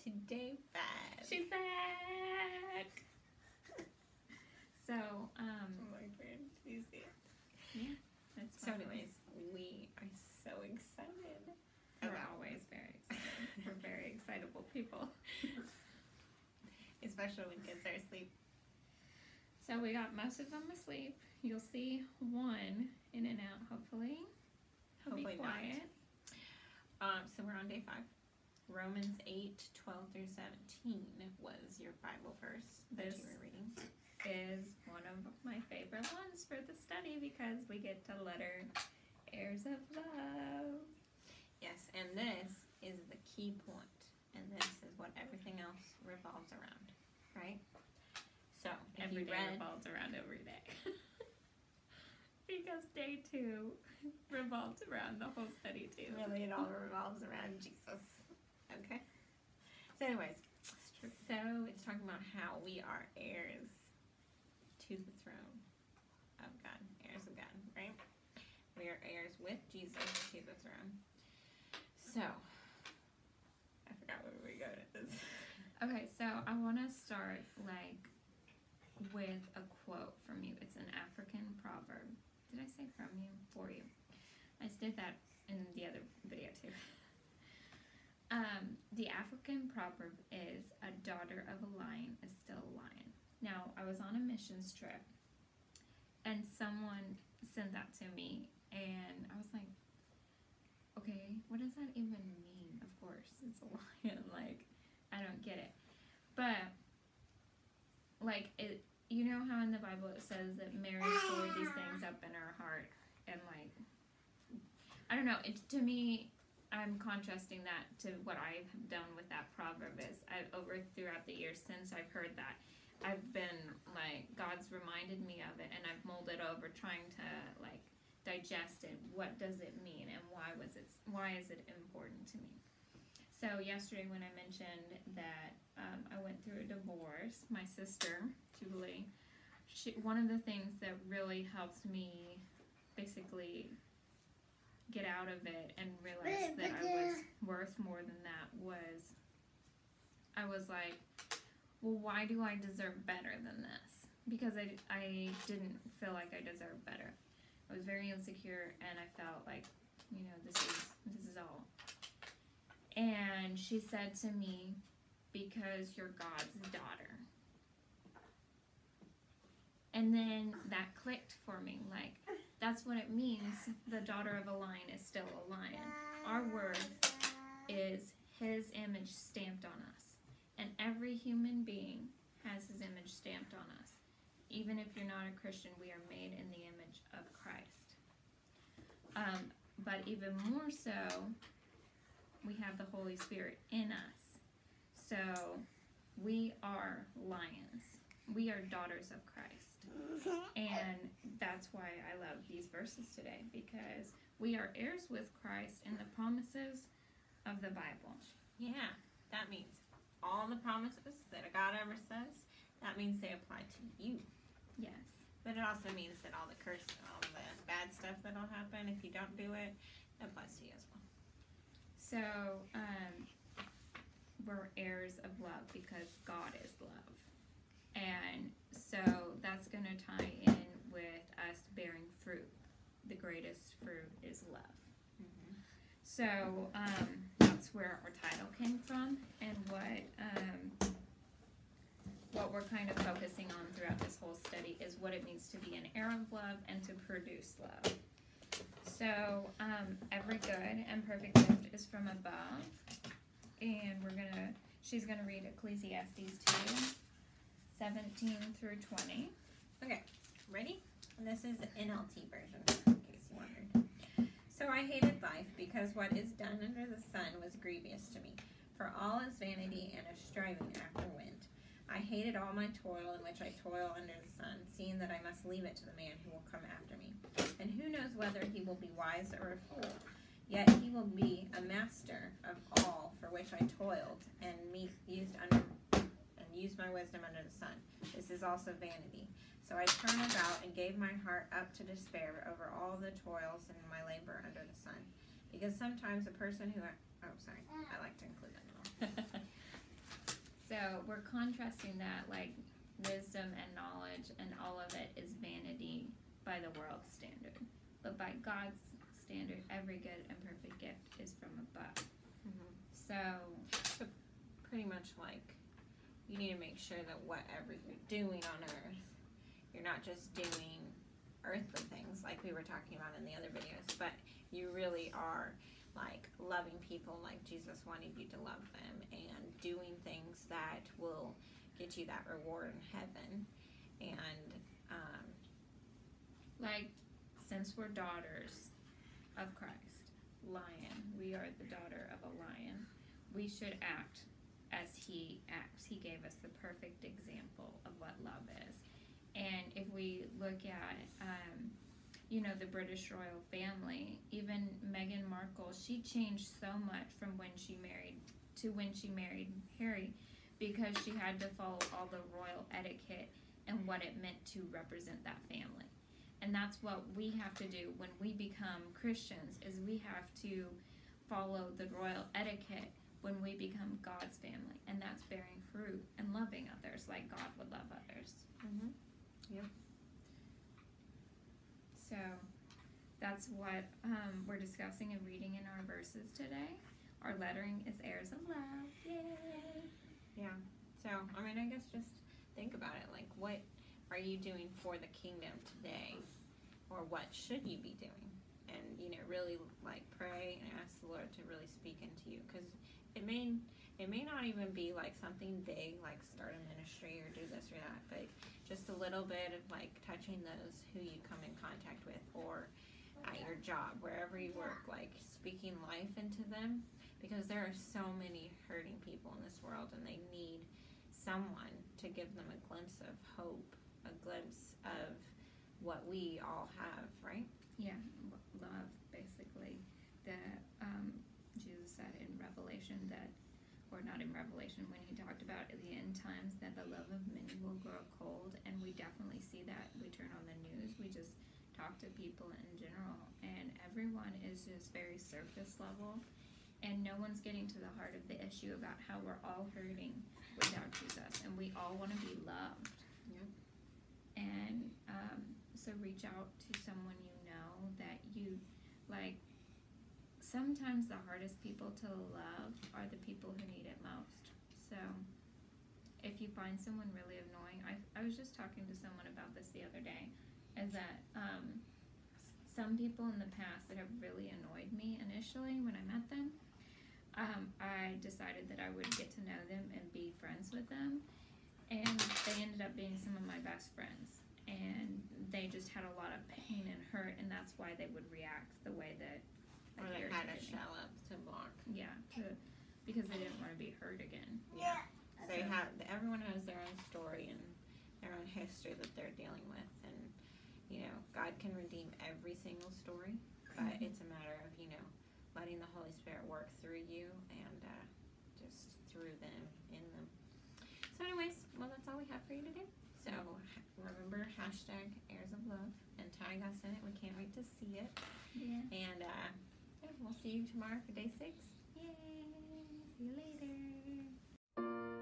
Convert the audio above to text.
to day 5. She's back. So, Oh my god, do you see it? yeah. That's So anyways, we are so excited. we're always very excited. We're very excitable people. Especially when kids are asleep. So we got most of them asleep. You'll see one in and out, hopefully. Hopefully Be quiet. not. So we're on day 5. Romans 8:12 through 17 was your Bible verse that This you were reading. is one of my favorite ones for the study because we get to letter heirs of love. Yes, and this is the key point, and this is what everything else revolves around, right? So, if Every you day read, revolves around every day. Because day 2 revolves around the whole study too. really it all revolves around Jesus. Okay? So anyways, so it's talking about how we are heirs to the throne of God, heirs of God, right? We are heirs with Jesus to the throne. So, I forgot where we go with this. Okay, so I want to start with a quote from you. It's an African proverb. Did I say from you? For you. I did that in the other video too. The African proverb is, a daughter of a lion is still a lion. Now, I was on a missions trip and someone sent that to me and I was like, okay, what does that even mean? Of course, it's a lion. I don't get it. But, you know how in the Bible it says that Mary stored these things up in her heart and I don't know, to me, I'm contrasting that to what I've done with that proverb is throughout the years since I've heard that, I've been God's reminded me of it and I've mulled it over trying to digest it. What does it mean and why is it important to me? So yesterday when I mentioned that I went through a divorce, my sister, Jubilee, one of the things that really helped me basically get out of it and realize that I was worth more than that was, I was like, well, why do I deserve better than this? Because I didn't feel like I deserved better. I was very insecure and I felt like, this is all. And she said to me, because you're God's daughter. And then that clicked for me, that's what it means. The daughter of a lion is still a lion. Our worth is His image stamped on us. And every human being has His image stamped on us. Even if you're not a Christian, we are made in the image of Christ. But even more so, we have the Holy Spirit in us. So we are lions. We are daughters of Christ. And that's why I love these verses today, because we are heirs with Christ and the promises of the Bible. Yeah, that means all the promises that God ever says, that means they apply to you. Yes. But it also means that all the all the bad stuff that'll happen if you don't do it, that applies to you as well. So, we're heirs of love because God is love. And so that's going to tie in with us bearing fruit. The greatest fruit is love. Mm-hmm. So that's where our title came from, and what we're kind of focusing on throughout this whole study is what it means to be an heir of love and to produce love. So every good and perfect gift is from above, and she's gonna read Ecclesiastes 2:17 through 20. Okay, ready? And this is the NLT version, in case you wondered. So I hated life, because what is done under the sun was grievous to me. For all is vanity and a striving after wind. I hated all my toil in which I toil under the sun, seeing that I must leave it to the man who will come after me. And who knows whether he will be wise or a fool? Yet he will be a master of all for which I toiled and used my wisdom under the sun. This is also vanity. So I turned about and gave my heart up to despair over all the toils and my labor under the sun. Because sometimes a person who... I like to include that. So we're contrasting that, like, wisdom and knowledge and all of it is vanity by the world's standard. But by God's standard, every good and perfect gift is from above. Mm-hmm. So pretty much like you need to make sure that whatever you're doing on earth, you're not just doing earthly things like we were talking about in the other videos, but you really are like loving people like Jesus wanted you to love them and doing things that will get you that reward in heaven. And like, since we're daughters of Christ, lion, we are the daughter of a lion, we should act as he acts. He gave us the perfect example of what love is. And if we look at the British royal family, even Meghan Markle, she changed so much from when she married Harry, because she had to follow all the royal etiquette and what it meant to represent that family. And that's what we have to do when we become Christians, is we have to follow the royal etiquette when we become God's family, and that's bearing fruit and loving others like God would love others. Mm-hmm. Yep. So that's what we're discussing and reading in our verses today. Our lettering is heirs of love. Yay! Yeah. So, I mean, I guess just think about it. Like, what are you doing for the kingdom today? Or what should you be doing? And, really, like, pray and ask the Lord to really speak into you. Because it may not even be, like, something big, like start a ministry or do this or that. But just a little bit of, like, touching those who you come in contact with, or at your job, wherever you work, like, speaking life into them. Because there are so many hurting people in this world, and they need someone to give them a glimpse of hope, a glimpse of what we all have, right? Yeah, love, basically. That Jesus said in Revelation that, or not in Revelation, when he talked about at the end times, that the love of many will grow cold, and we definitely see that. We turn on the news, we just talk to people in general, and everyone is just very surface level, and no one's getting to the heart of the issue about how we're all hurting without Jesus, and we all want to be loved. Yep. And so reach out to someone that you like. Sometimes the hardest people to love are the people who need it most. So if you find someone really annoying, I was just talking to someone about this the other day, is that some people in the past that have really annoyed me initially when I met them, I decided that I would get to know them and be friends with them, and they ended up being some of my best friends, and they just had a lot of pain and hurt, and that's why they would react the way that Or they had a shell up to block. Yeah, because they didn't want to be hurt again. Yeah. Everyone has their own story and their own history that they're dealing with, and God can redeem every single story, but it's a matter of letting the Holy Spirit work through you and just through them, in them. So anyways, well, that's all we have for you today. So remember, #heirs of love, and tag us in it. We can't wait to see it. Yeah. And we'll see you tomorrow for day 6. Yay! See you later.